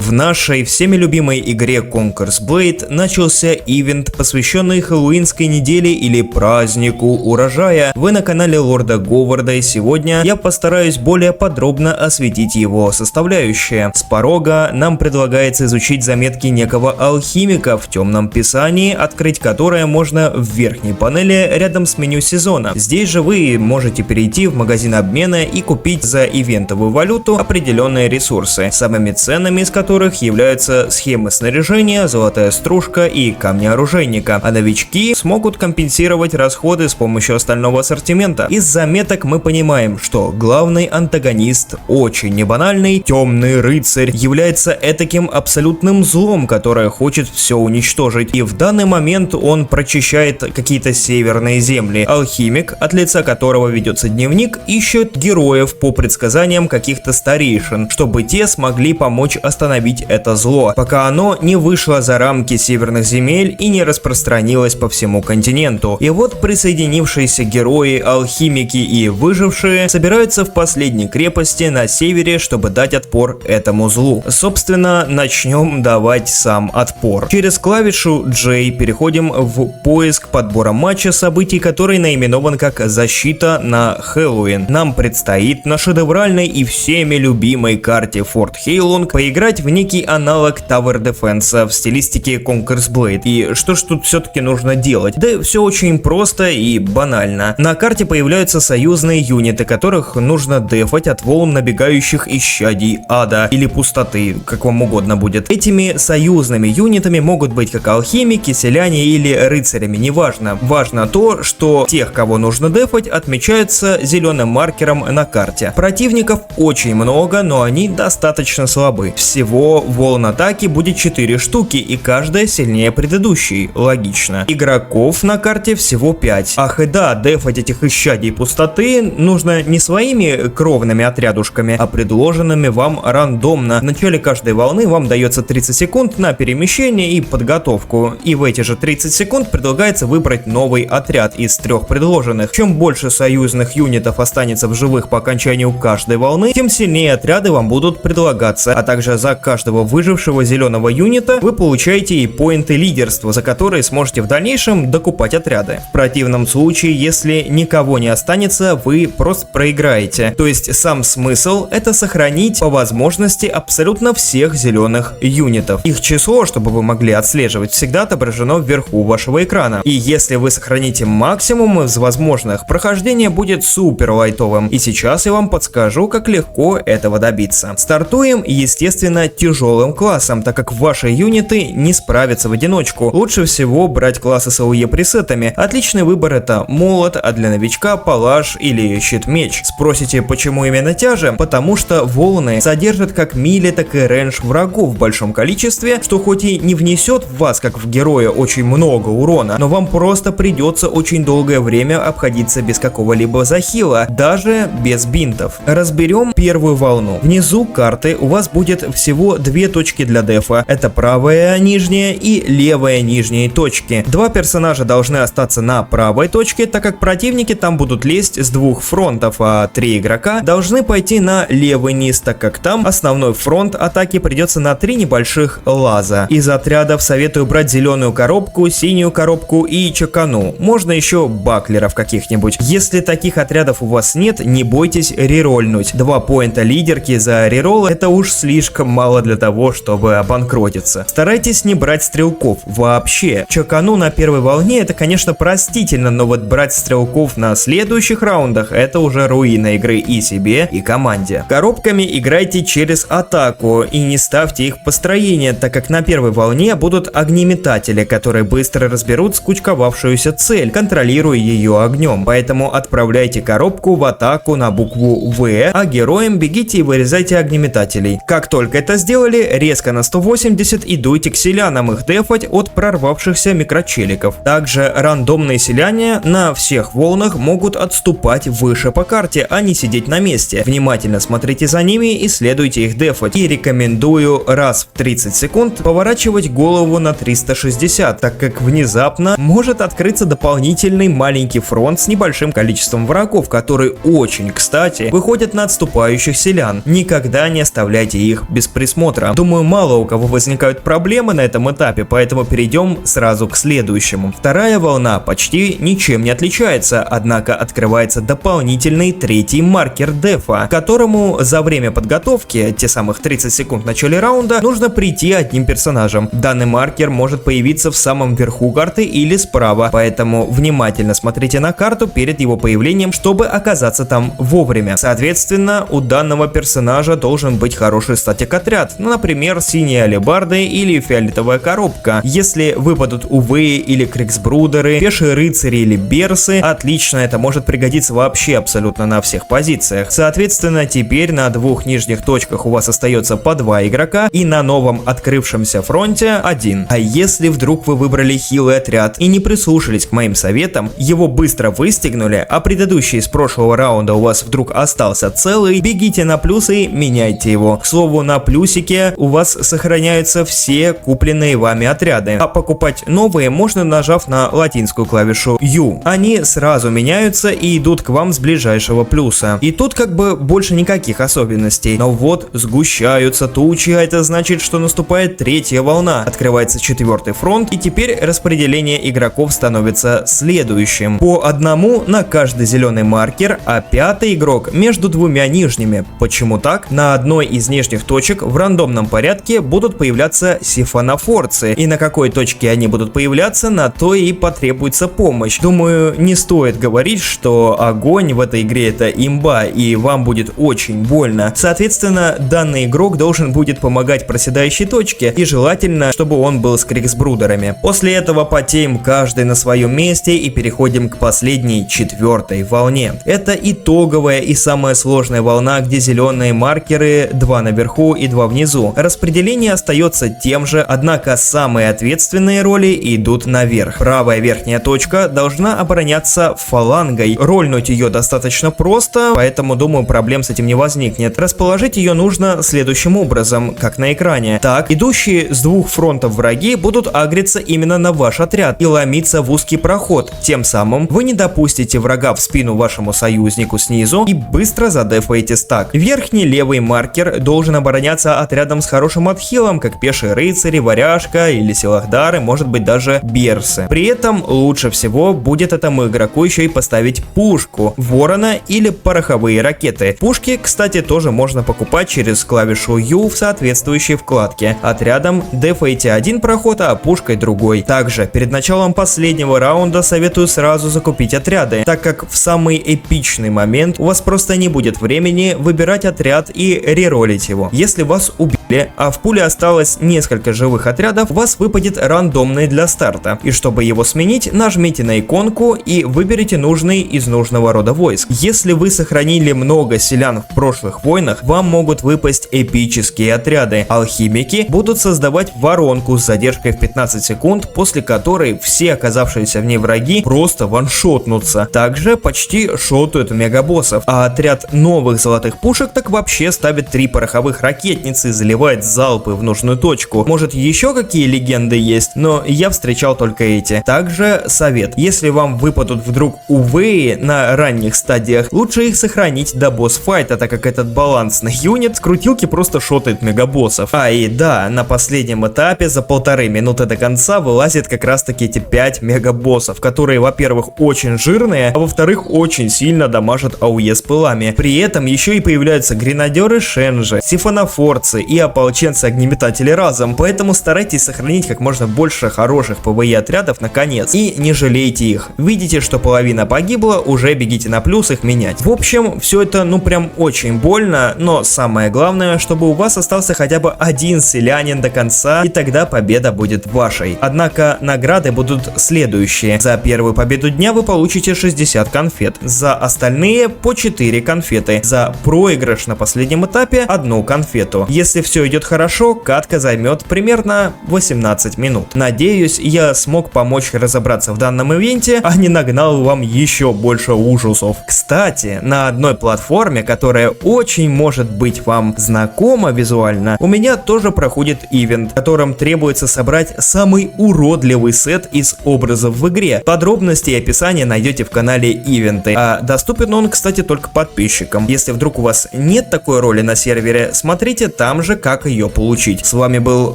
В нашей всеми любимой игре Conquer's Blade начался ивент, посвященный хэллоуинской неделе или празднику урожая. Вы на канале Лорда Говарда, и сегодня я постараюсь более подробно осветить его составляющие. С порога нам предлагается изучить заметки некого алхимика в темном писании, открыть которое можно в верхней панели рядом с меню сезона. Здесь же вы можете перейти в магазин обмена и купить за ивентовую валюту определенные ресурсы, самыми ценными из которых являются схемы снаряжения, золотая стружка и камни оружейника, а новички смогут компенсировать расходы с помощью остального ассортимента. Из заметок мы понимаем, что главный антагонист, очень небанальный, темный рыцарь, является этаким абсолютным злом, которое хочет все уничтожить, и в данный момент он прочищает какие-то северные земли. Алхимик, от лица которого ведется дневник, ищет героев по предсказаниям каких-то старейшин, чтобы те смогли помочь остановить это зло, пока оно не вышло за рамки северных земель и не распространилось по всему континенту. И вот присоединившиеся герои, алхимики и выжившие собираются в последней крепости на севере, чтобы дать отпор этому злу. Собственно, начнем давать сам отпор. Через клавишу J переходим в поиск подбора матча событий, который наименован как «Защита на Хэллоуин». Нам предстоит на шедевральной и всеми любимой карте Форт Хейлунг поиграть в некий аналог Tower Defense в стилистике Conquer's Blade. И что ж тут все-таки нужно делать? Да все очень просто и банально. На карте появляются союзные юниты, которых нужно дефать от волн набегающих исчадий ада или пустоты, как вам угодно будет. Этими союзными юнитами могут быть как алхимики, селяне или рыцарями, неважно. Важно то, что тех, кого нужно дефать, отмечаются зеленым маркером на карте. Противников очень много, но они достаточно слабы. Всего волн атаки будет 4 штуки, и каждая сильнее предыдущей. Логично. Игроков на карте всего 5. Ах и да, дефать этих исчадий пустоты нужно не своими кровными отрядушками, а предложенными вам рандомно. В начале каждой волны вам дается 30 секунд на перемещение и подготовку, и в эти же 30 секунд предлагается выбрать новый отряд из 3 предложенных. Чем больше союзных юнитов останется в живых по окончанию каждой волны, тем сильнее отряды вам будут предлагаться, а также за каждого выжившего зеленого юнита вы получаете и поинты лидерства, за которые сможете в дальнейшем докупать отряды. В противном случае, если никого не останется, вы просто проиграете. То есть сам смысл — это сохранить по возможности абсолютно всех зеленых юнитов. Их число, чтобы вы могли отслеживать, всегда отображено вверху вашего экрана. И если вы сохраните максимум из возможных, прохождение будет супер лайтовым. И сейчас я вам подскажу, как легко этого добиться. Стартуем, естественно, тяжелым классом, так как ваши юниты не справятся в одиночку. Лучше всего брать классы с АОЕ пресетами. Отличный выбор — это молот, а для новичка палаш или щит-меч. Спросите, почему именно тяжи? Потому что волны содержат как мили, так и рейндж врагов в большом количестве, что хоть и не внесет в вас, как в героя, очень много урона, но вам просто придется очень долгое время обходиться без какого-либо захила, даже без бинтов. Разберем первую волну. Внизу карты у вас будет всего 2 точки для дефа. Это правая нижняя и левая нижняя точки. 2 персонажа должны остаться на правой точке, так как противники там будут лезть с 2 фронтов, а 3 игрока должны пойти на левый низ, так как там основной фронт атаки придется на 3 небольших лаза. Из отрядов советую брать зеленую коробку, синюю коробку и чакану. Можно еще баклеров каких-нибудь. Если таких отрядов у вас нет, не бойтесь рерольнуть. 2 поинта лидерки за реролл — это уж слишком мало для того, чтобы обанкротиться. Старайтесь не брать стрелков вообще. Чакану на первой волне — это, конечно, простительно, но вот брать стрелков на следующих раундах — это уже руина игры и себе, и команде. Коробками играйте через атаку и не ставьте их в построение, так как на первой волне будут огнеметатели, которые быстро разберут скучковавшуюся цель, контролируя ее огнем. Поэтому отправляйте коробку в атаку на букву В, а героям бегите и вырезайте огнеметателей. Как только это сделали, резко на 180 и дуйте к селянам их дефать от прорвавшихся микрочеликов. Также рандомные селяне на всех волнах могут отступать выше по карте, а не сидеть на месте. Внимательно смотрите за ними и следуйте их дефать. И рекомендую раз в 30 секунд поворачивать голову на 360, так как внезапно может открыться дополнительный маленький фронт с небольшим количеством врагов, которые очень, кстати, выходят на отступающих селян. Никогда не оставляйте их без присмотра. пересмотра. Думаю, мало у кого возникают проблемы на этом этапе, поэтому перейдем сразу к следующему. Вторая волна почти ничем не отличается, однако открывается дополнительный третий маркер дефа, которому за время подготовки, те самых 30 секунд в начале раунда, нужно прийти одним персонажем. Данный маркер может появиться в самом верху карты или справа, поэтому внимательно смотрите на карту перед его появлением, чтобы оказаться там вовремя. Соответственно, у данного персонажа должен быть хороший статик-отряд, например, синие алебарды или фиолетовая коробка. Если выпадут увеи или криксбрудеры, пешие рыцари или берсы, отлично, это может пригодиться вообще абсолютно на всех позициях. Соответственно, теперь на двух нижних точках у вас остается по 2 игрока и на новом открывшемся фронте 1. А если вдруг вы выбрали хилый отряд и не прислушались к моим советам, его быстро выстегнули, а предыдущий из прошлого раунда у вас вдруг остался целый, бегите на плюс и меняйте его. К слову, на плюсике у вас сохраняются все купленные вами отряды, а покупать новые можно, нажав на латинскую клавишу U. Они сразу меняются и идут к вам с ближайшего плюса. И тут как бы больше никаких особенностей. Но вот сгущаются тучи, а это значит, что наступает третья волна. Открывается 4-й фронт, и теперь распределение игроков становится следующим. По одному на каждый зеленый маркер, а 5-й игрок между двумя нижними. Почему так? На одной из нижних точек в рандомном порядке будут появляться сифонофорцы, и на какой точке они будут появляться, на то и потребуется помощь. Думаю, не стоит говорить, что огонь в этой игре это имба, и вам будет очень больно. Соответственно, данный игрок должен будет помогать проседающей точке, и желательно, чтобы он был с криксбрудерами. После этого потеем каждый на своем месте и переходим к последней 4-й волне. Это итоговая и самая сложная волна, где зеленые маркеры 2 наверху и 2 внизу. Распределение остается тем же, однако самые ответственные роли идут наверх. Правая верхняя точка должна обороняться фалангой. Рольнуть ее достаточно просто, поэтому, думаю, проблем с этим не возникнет. Расположить ее нужно следующим образом, как на экране. Так, идущие с двух фронтов враги будут агриться именно на ваш отряд и ломиться в узкий проход. Тем самым вы не допустите врага в спину вашему союзнику снизу и быстро задефаете стак. Верхний левый маркер должен обороняться отрядом с хорошим отхилом, как пешие рыцари, варяжка или силахдары, может быть даже берсы. При этом лучше всего будет этому игроку еще и поставить пушку, ворона или пороховые ракеты. Пушки, кстати, тоже можно покупать через клавишу U в соответствующей вкладке. Отрядом дефаете один проход, а пушкой другой. Также перед началом последнего раунда советую сразу закупить отряды, так как в самый эпичный момент у вас просто не будет времени выбирать отряд и реролить его. Если вас убили, а в пуле осталось несколько живых отрядов, у вас выпадет рандомный для старта. И чтобы его сменить, нажмите на иконку и выберите нужный из нужного рода войск. Если вы сохранили много селян в прошлых войнах, вам могут выпасть эпические отряды. Алхимики будут создавать воронку с задержкой в 15 секунд, после которой все оказавшиеся в ней враги просто ваншотнутся. Также почти шотают мегабоссов, а отряд новых золотых пушек так вообще ставит 3 пороховых ракетницы и заливает залпы в нужную точку. Может, еще какие легенды есть, но я встречал только эти. Также совет: если вам выпадут вдруг увеи на ранних стадиях, лучше их сохранить до босс-файта, так как этот балансный юнит с крутилки просто шотает мегабоссов. А и да, на последнем этапе за 1,5 минуты до конца вылазит как раз таки эти 5 мегабоссов, которые, во-первых, очень жирные, а во-вторых, очень сильно дамажат АОЕ с пылами. При этом еще и появляются гренадеры Шенжи, сифонофорцы и ополченцы-огнеметатели разом, поэтому старайтесь сохранить как можно больше хороших ПВЕ отрядов на конец и не жалейте их. Видите, что половина погибла, уже бегите на плюс их менять. В общем, все это ну прям очень больно, но самое главное, чтобы у вас остался хотя бы один селянин до конца, и тогда победа будет вашей. Однако награды будут следующие. За первую победу дня вы получите 60 конфет, за остальные по 4 конфеты, за проигрыш на последнем этапе 1 конфету. Если все идет хорошо, катка займет примерно 18 минут. Надеюсь, я смог помочь разобраться в данном ивенте, а не нагнал вам еще больше ужасов. Кстати, на одной платформе, которая очень может быть вам знакома визуально, у меня тоже проходит ивент, в котором требуется собрать самый уродливый сет из образов в игре. Подробности и описание найдете в канале Ивенты, а доступен он, кстати, только подписчикам. Если вдруг у вас нет такой роли на сервере, смотрите там же, как ее получить. С вами был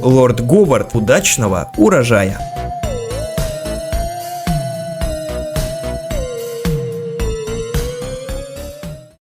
Лорд Говард. Удачного урожая!